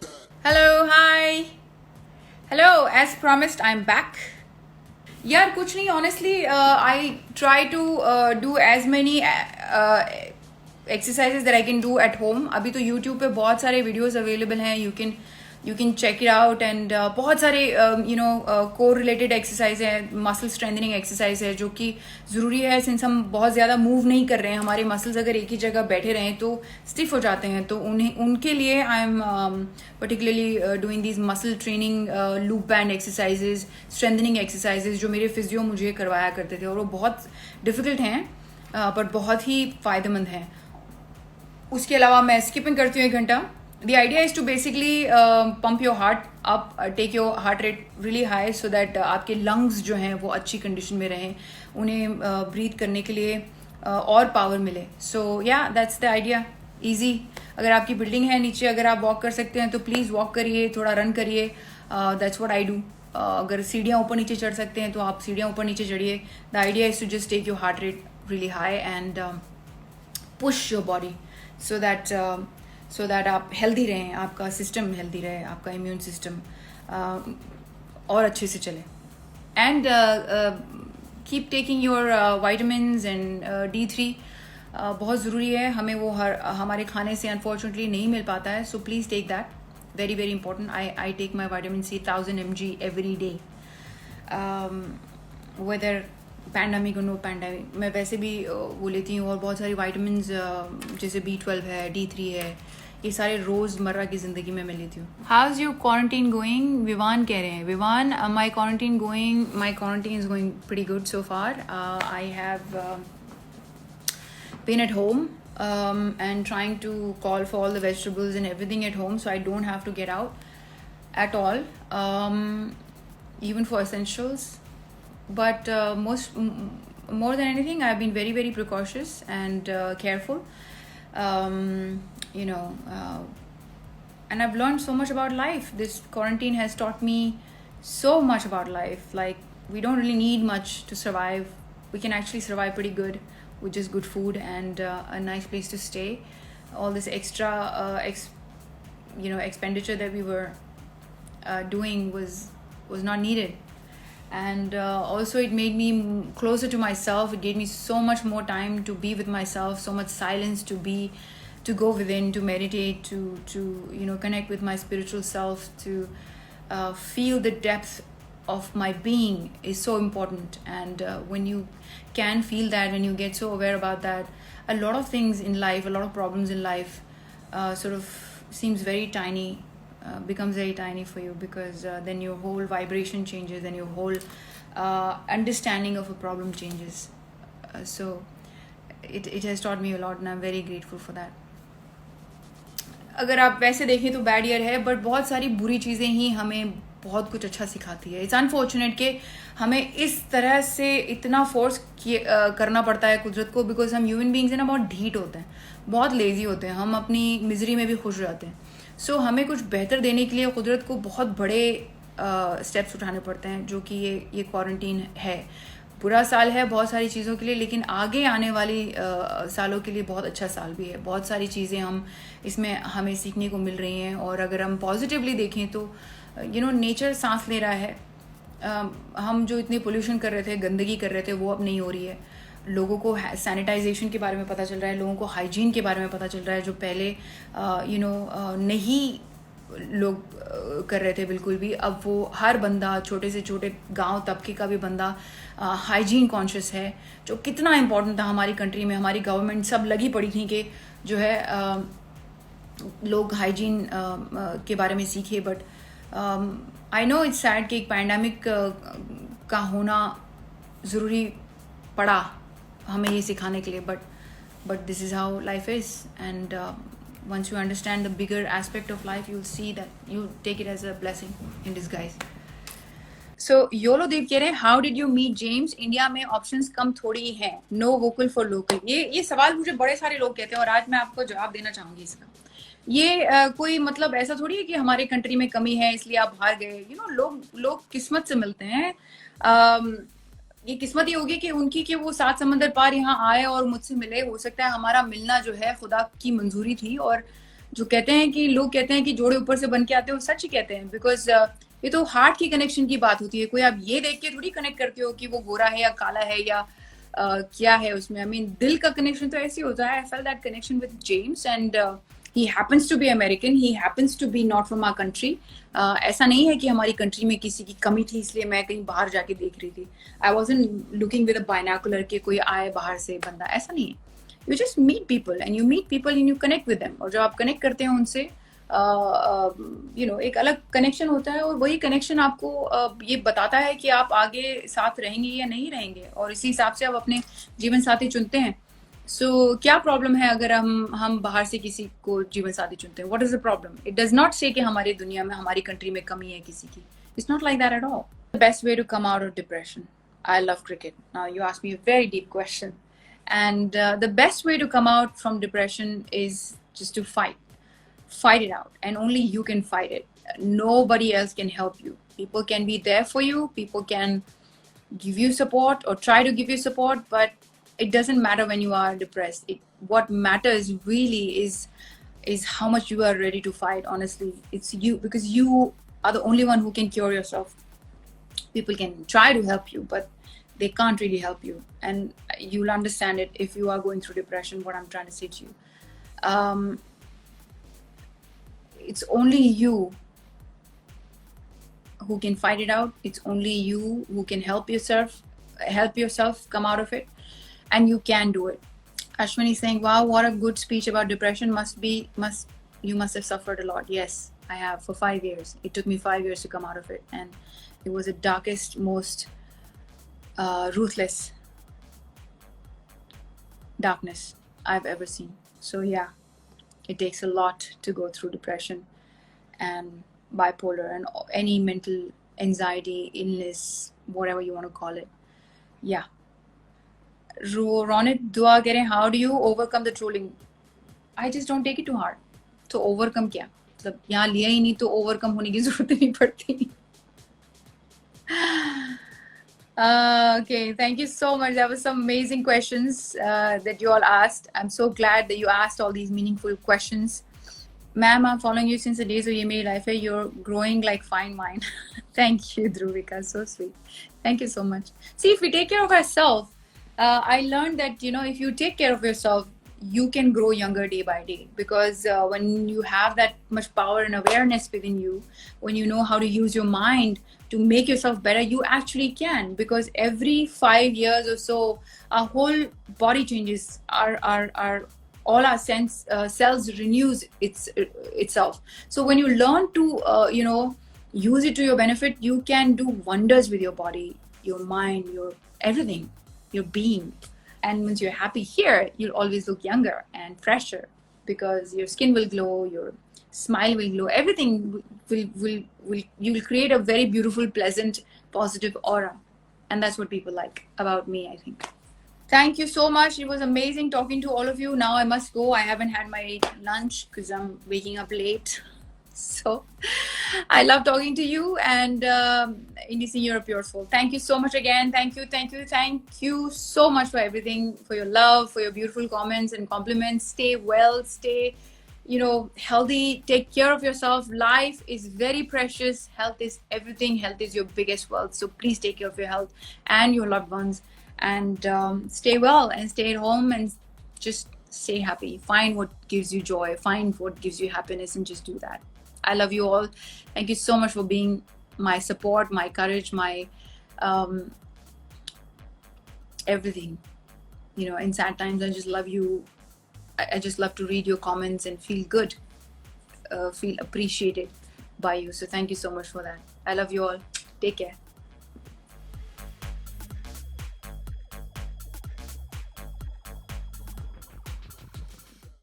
Hello, hi. Hello, as promised, I'm back. यार कुछ नहीं, honestly I try to do as many exercises that I can do at home. अभी तो YouTube पे बहुत सारे वीडियोस अवेलेबल हैं. You can check it out. And बहुत सारे कोर रिलेटेड एक्सरसाइज है, मसल स्ट्रेंथनिंग एक्सरसाइज है, जो कि ज़रूरी है. सिंस हम बहुत ज़्यादा मूव नहीं कर रहे हैं, हमारे मसल्स अगर एक ही जगह बैठे रहें तो स्टिफ हो जाते हैं. तो उनके लिए I am particularly doing these muscle training loop band exercises, strengthening exercises, जो मेरे फिजियो मुझे करवाया करते थे. और वो बहुत डिफ़िकल्ट हैं बट बहुत ही फ़ायदेमंद हैं. उसके अलावा मैं स्किपिंग करती हूँ 1 घंटा. The idea is to basically pump your heart up, take your heart rate really high, so that आपके लंग्स जो हैं वो अच्छी कंडीशन में रहें, उन्हें ब्रीथ करने के लिए और पावर मिले. सो या दैट्स द आइडिया. ईजी. अगर आपकी बिल्डिंग है नीचे, अगर आप वॉक कर सकते हैं तो प्लीज़ वॉक करिए, थोड़ा रन करिए. That's what I do. अगर सीढ़ियाँ ऊपर नीचे चढ़ सकते हैं तो आप सीढ़ियाँ ऊपर नीचे चढ़िए. The idea is to just take your heart rate really high and push your body so that आप हेल्दी रहें, आपका सिस्टम हेल्दी रहे, आपका इम्यून सिस्टम और अच्छे से चले. And keep taking your vitamin and D3. बहुत ज़रूरी है. हमें वो हमारे खाने से अनफॉर्चुनेटली नहीं मिल पाता है. So please take that. Very very important. I take my vitamin C 1000 mg every day, whether pandemic और नो पैंडमिक. मैं वैसे भी वो लेती हूँ. और बहुत सारी वाइटामिन जैसे B12 है, D3 है, ये सारे रोज़मर्रा की ज़िंदगी में मैं लेती हूँ. How is your quarantine going? Vivaan कह रहे हैं. Vivaan, my quarantine is going pretty good so far. I have been at home and trying to call for all the vegetables and everything at home, so I don't have to get out at all, even for essentials. But more than anything, I've been very very precautious and careful. um, you know uh, and I've learned so much about life. This quarantine has taught me so much about life. Like, we don't really need much to survive. We can actually survive pretty good with just good food and a nice place to stay. All this extra expenditure that we were doing was not needed. And also it made me closer to myself. It gave me so much more time to be with myself, so much silence to go within, to meditate, to connect with my spiritual self, to feel the depth of my being is so important. And when you can feel that, when you get so aware about that, a lot of things in life, a lot of problems in life sort of seems very tiny, becomes very tiny for you, because then your whole vibration changes and your whole understanding of a problem changes. So it has taught me a lot and I'm very grateful for that. अगर आप वैसे देखें तो bad year है, but बहुत सारी बुरी चीज़ें ही हमें बहुत कुछ अच्छा सिखाती है. इट्स अनफॉर्चुनेट कि हमें इस तरह से इतना फोर्स करना पड़ता है कुदरत को, बिकॉज हम ह्यूमन बींग्स हैं ना, बहुत ढीठ होते हैं, बहुत लेजी होते हैं, हम अपनी मिजरी में भी खुश हो जाते हैं. सो हमें कुछ बेहतर देने के लिए कुदरत को बहुत बड़े स्टेप्स उठाने पड़ते हैं, जो कि ये क्वारंटीन है. बुरा साल है बहुत सारी चीज़ों के लिए, लेकिन आगे आने वाली सालों के लिए बहुत अच्छा साल भी है. बहुत सारी चीज़ें इसमें हमें सीखने को मिल रही हैं. और अगर हम पॉजिटिवली देखें तो नेचर सांस ले रहा है. हम जो इतने पोल्यूशन कर रहे थे, गंदगी कर रहे थे, वो अब नहीं हो रही है. लोगों को सैनिटाइजेशन के बारे में पता चल रहा है, लोगों को हाइजीन के बारे में पता चल रहा है, जो पहले नहीं लोग कर रहे थे बिल्कुल भी. अब वो हर बंदा, छोटे से छोटे गांव तबके का भी बंदा हाइजीन कॉन्शियस है, जो कितना इम्पोर्टेंट था हमारी कंट्री में. हमारी गवर्नमेंट सब लगी पड़ी थी कि जो है लोग हाइजीन के बारे में सीखे. But I know it's sad कि एक पैंडमिक का होना ज़रूरी पड़ा हमें ये सिखाने के लिए. But this is how life is. And once you understand the bigger aspect of life, you'll see that you take it as a blessing in disguise. So Yolo Dev कह रहे हैं, how did you meet James? India में options कम थोड़ी हैं, know vocal for local. ये सवाल मुझे बड़े सारे लोग कहते हैं और आज मैं आपको जवाब देना चाहूंगी इसका. ये कोई मतलब ऐसा थोड़ी है कि हमारे कंट्री में कमी है इसलिए आप हार गए. लोग किस्मत से मिलते हैं. ये किस्मत ये होगी कि उनकी कि वो 7 समंदर पार यहाँ आए और मुझसे मिले. हो सकता है हमारा मिलना जो है खुदा की मंजूरी थी, और जो कहते हैं कि लोग कहते हैं कि जोड़े ऊपर से बन के आते हो, सच ही कहते हैं, बिकॉज ये तो हार्ट की कनेक्शन की बात होती है। कोई आप ये देख के थोड़ी कनेक्ट करते हो कि वो गोरा है या काला है या क्या है उसमें। आई मीन दिल का कनेक्शन तो ऐसे ही होता है। I felt that connection with James and he happens to be American, he happens to be not from our country. ऐसा नहीं है कि हमारी कंट्री में किसी की कमी थी इसलिए मैं कहीं बाहर जाके देख रही थी। I wasn't looking with a binocular कि कोई आए बाहर से बंदा, ऐसा नहीं है। You just meet people and you connect with them, और जब आप कनेक्ट करते हैं उनसे एक अलग कनेक्शन होता है, और वही कनेक्शन आपको ये बताता है कि आप आगे साथ रहेंगे या नहीं रहेंगे, और इसी हिसाब से आप अपने जीवन साथी चुनते हैं। क्या प्रॉब्लम है अगर हम बाहर से किसी को जीवन साथी चुनते हैं? What is the problem? It does not से कि हमारी दुनिया में, हमारी कंट्री में कमी है किसी की। It's not like that at all. The best way to come out of depression. I love cricket. Now you ask me a very deep question, and the best way to come out from depression is just to fight it out, and only you can fight it. Nobody else can help you. People can be there for you, people can give you support or try to give you support, but it doesn't matter when you are depressed. What matters really is how much you are ready to fight. Honestly, it's you, because you are the only one who can cure yourself. People can try to help you, but they can't really help you, and you'll understand it if you are going through depression, what I'm trying to say to you. It's only you who can fight it out. It's only you who can help yourself come out of it, and you can do it. Ashwini is saying, wow, what a good speech about depression. You must have suffered a lot. Yes, I have, for 5 years. It took me 5 years to come out of it, and it was the darkest, most ruthless darkness I've ever seen. So yeah, it takes a lot to go through depression and bipolar and any mental anxiety, illness, whatever you want to call it. Yeah. Ronit Dua कह रहे हैं, how do you overcome the trolling? I just don't take it too hard. तो overcome क्या मतलब, यहाँ लिया ही नहीं तो overcome होने की जरूरत नहीं पड़ती। Okay, thank you so much. That was some amazing questions that you all asked. I'm so glad that you asked all these meaningful questions. Ma'am, I'm following you since the days of Ye Meri Life Hai. You're growing like fine wine. Thank you, Dhruvika. So sweet. Thank you so much. See, if we take care of ourselves, I learned that, if you take care of yourself, you can grow younger day by day, because when you have that much power and awareness within you, when you know how to use your mind to make yourself better, you actually can, because every 5 years or so our whole body changes, all our cells renews itself. So when you learn to use it to your benefit, you can do wonders with your body, your mind, your everything, your being. And once you're happy here, you'll always look younger and fresher, because your skin will glow, your smile will glow, everything you'll create a very beautiful, pleasant, positive aura. And that's what people like about me, I think. Thank you so much. It was amazing talking to all of you. Now I must go. I haven't had my lunch because I'm waking up late. So I love talking to you, and Indie, you're a pure soul. Thank you so much again. Thank you so much for everything, for your love, for your beautiful comments and compliments. Stay well, stay healthy, take care of yourself. Life is very precious. Health is everything. Health is your biggest wealth. So please take care of your health and your loved ones, and stay well and stay at home and just stay happy. Find what gives you joy, find what gives you happiness, and just do that. I love you all. Thank you so much for being my support, my courage, my everything. In sad times, I just love you. I just love to read your comments and feel good, feel appreciated by you. So thank you so much for that. I love you all. Take care.